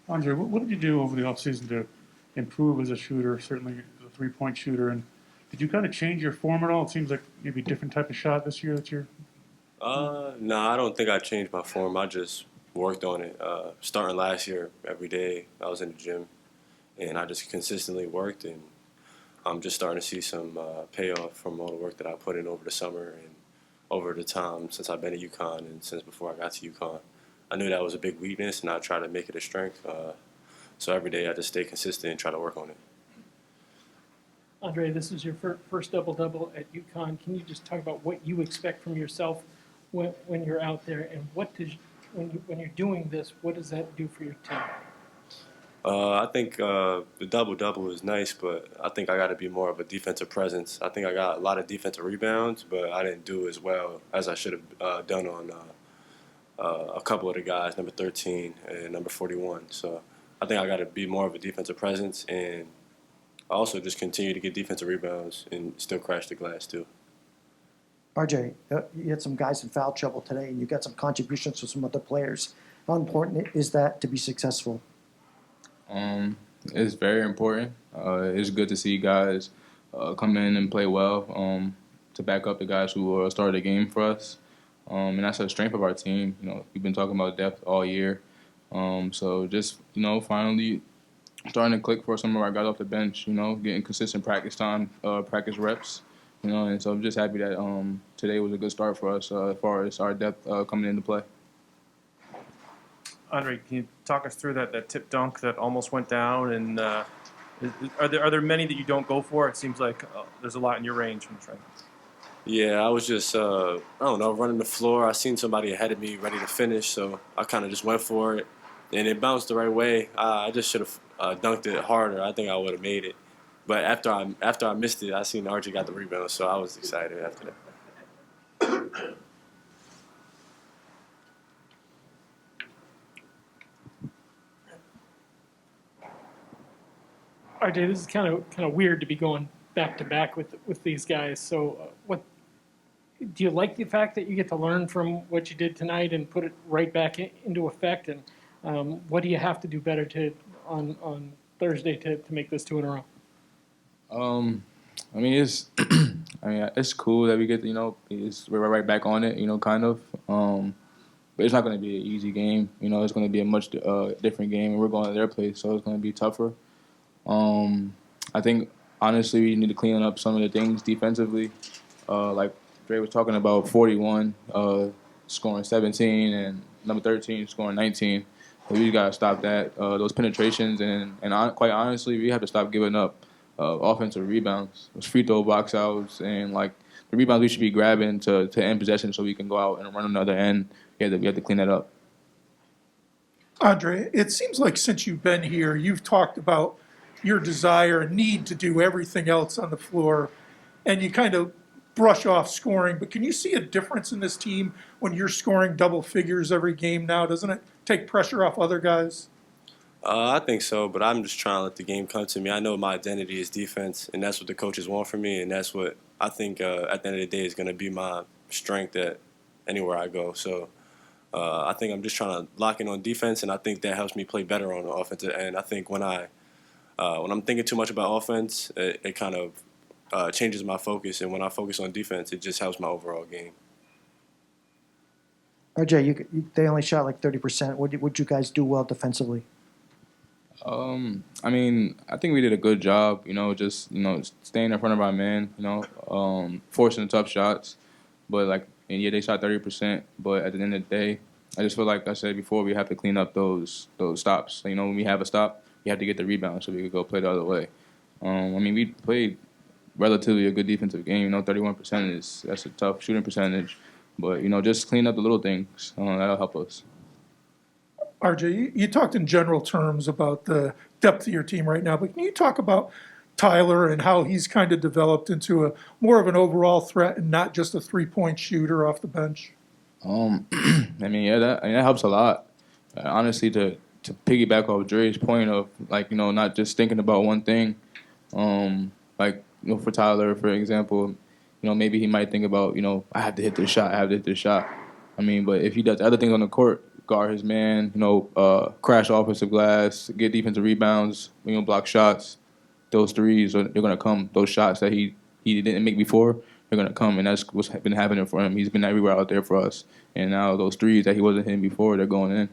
Andre, what did you do over the offseason to improve as a shooter, certainly as a three-point shooter? And did you kind of change your form at all? It seems like maybe a different type of shot this year that you're. No, I don't think I changed my form. I just worked on it. Starting last year, every day I was in the gym, and I just consistently worked, and I'm just starting to see some payoff from all the work that I put in over the summer and over the time since I've been at UConn and since before I got to UConn. I knew that was a big weakness, and I tried to make it a strength. So every day I just stay consistent and try to work on it. Andre, this is your first double-double at UConn. Can you just talk about what you expect from yourself when you're out there, and when you're doing this, what does that do for your team? I think the double-double is nice, but I think I got to be more of a defensive presence. I think I got a lot of defensive rebounds, but I didn't do as well as I should have done on a couple of the guys, number 13 and number 41. So I think I got to be more of a defensive presence and also just continue to get defensive rebounds and still crash the glass too. RJ, you had some guys in foul trouble today, and you got some contributions from some other players. How important is that to be successful? It's very important. It's good to see guys come in and play well to back up the guys who started the game for us. And that's a strength of our team. We've been talking about depth all year. So just, finally starting to click for some of our guys off the bench, getting consistent practice time, practice reps. And so I'm just happy that today was a good start for us as far as our depth coming into play. Andre, can you talk us through that tip dunk that almost went down? And are there many that you don't go for? It seems like there's a lot in your range from trying. Yeah, I was just, running the floor. I seen somebody ahead of me ready to finish, so I kind of just went for it. And it bounced the right way. I just should have dunked it harder. I think I would have made it. But after I missed it, I seen Archie got the rebound, so I was excited after that. RJ, this is kind of weird to be going back to back with these guys. So, what do you like the fact that you get to learn from what you did tonight and put it right back into effect? And what do you have to do better on Thursday to make this 2 in a row? It's cool that we get we're right back on it, kind of. But it's not going to be an easy game. It's going to be a much different game, and we're going to their place, so it's going to be tougher. I think, honestly, we need to clean up some of the things defensively. Like Dre was talking about 41, scoring 17, and number 13 scoring 19. So we got to stop that, those penetrations, and quite honestly, we have to stop giving up offensive rebounds, those free throw box outs, and the rebounds we should be grabbing to end possession so we can go out and run another end. We have to clean that up. Andre, it seems like since you've been here, you've talked about your desire and need to do everything else on the floor, and you kind of brush off scoring. But can you see a difference in this team when you're scoring double figures every game now? Doesn't it take pressure off other guys? I think so, but I'm just trying to let the game come to me. I know my identity is defense, and that's what the coaches want from me, and that's what I think at the end of the day is going to be my strength at anywhere I go. So I think I'm just trying to lock in on defense, and I think that helps me play better on the offensive end. I think when I'm thinking too much about offense, it kind of changes my focus, and when I focus on defense, it just helps my overall game. RJ, they only shot like 30%. What you guys do well defensively? I think we did a good job, just, staying in front of our man, forcing the tough shots. But, they shot 30%. But at the end of the day, I just feel like I said before, we have to clean up those stops. When we have a stop, we have to get the rebound so we could go play the other way. We played relatively a good defensive game. 31% that's a tough shooting percentage. But, just clean up the little things. That'll help us. RJ, you talked in general terms about the depth of your team right now, but can you talk about Tyler and how he's kind of developed into more of an overall threat and not just a three-point shooter off the bench? That helps a lot. Honestly, to piggyback off Dre's point of not just thinking about one thing. Like, for Tyler, for example, maybe he might think about, I have to hit this shot, I have to hit this shot. I mean, but if he does other things on the court, guard his man, crash offensive glass, get defensive rebounds, block shots, those threes, they're going to come. Those shots that he didn't make before, they're going to come, and that's what's been happening for him. He's been everywhere out there for us, and now those threes that he wasn't hitting before, they're going in.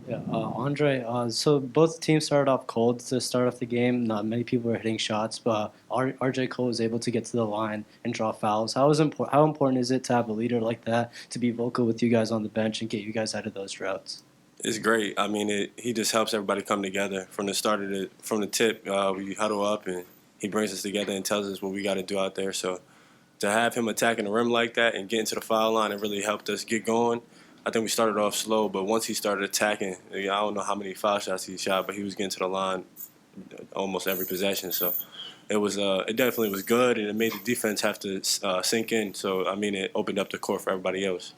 Yeah, Andre, so both teams started off cold to start off the game. Not many people were hitting shots, but RJ Cole was able to get to the line and draw fouls. How important is it to have a leader like that to be vocal with you guys on the bench and get you guys out of those droughts? It's great. I mean, he just helps everybody come together from the start of from the tip. We huddle up and he brings us together and tells us what we got to do out there. So to have him attacking the rim like that and getting to the foul line, it really helped us get going. I think we started off slow, but once he started attacking, I don't know how many foul shots he shot, but he was getting to the line almost every possession. So it definitely was good, and it made the defense have to sink in. So, I mean, it opened up the court for everybody else.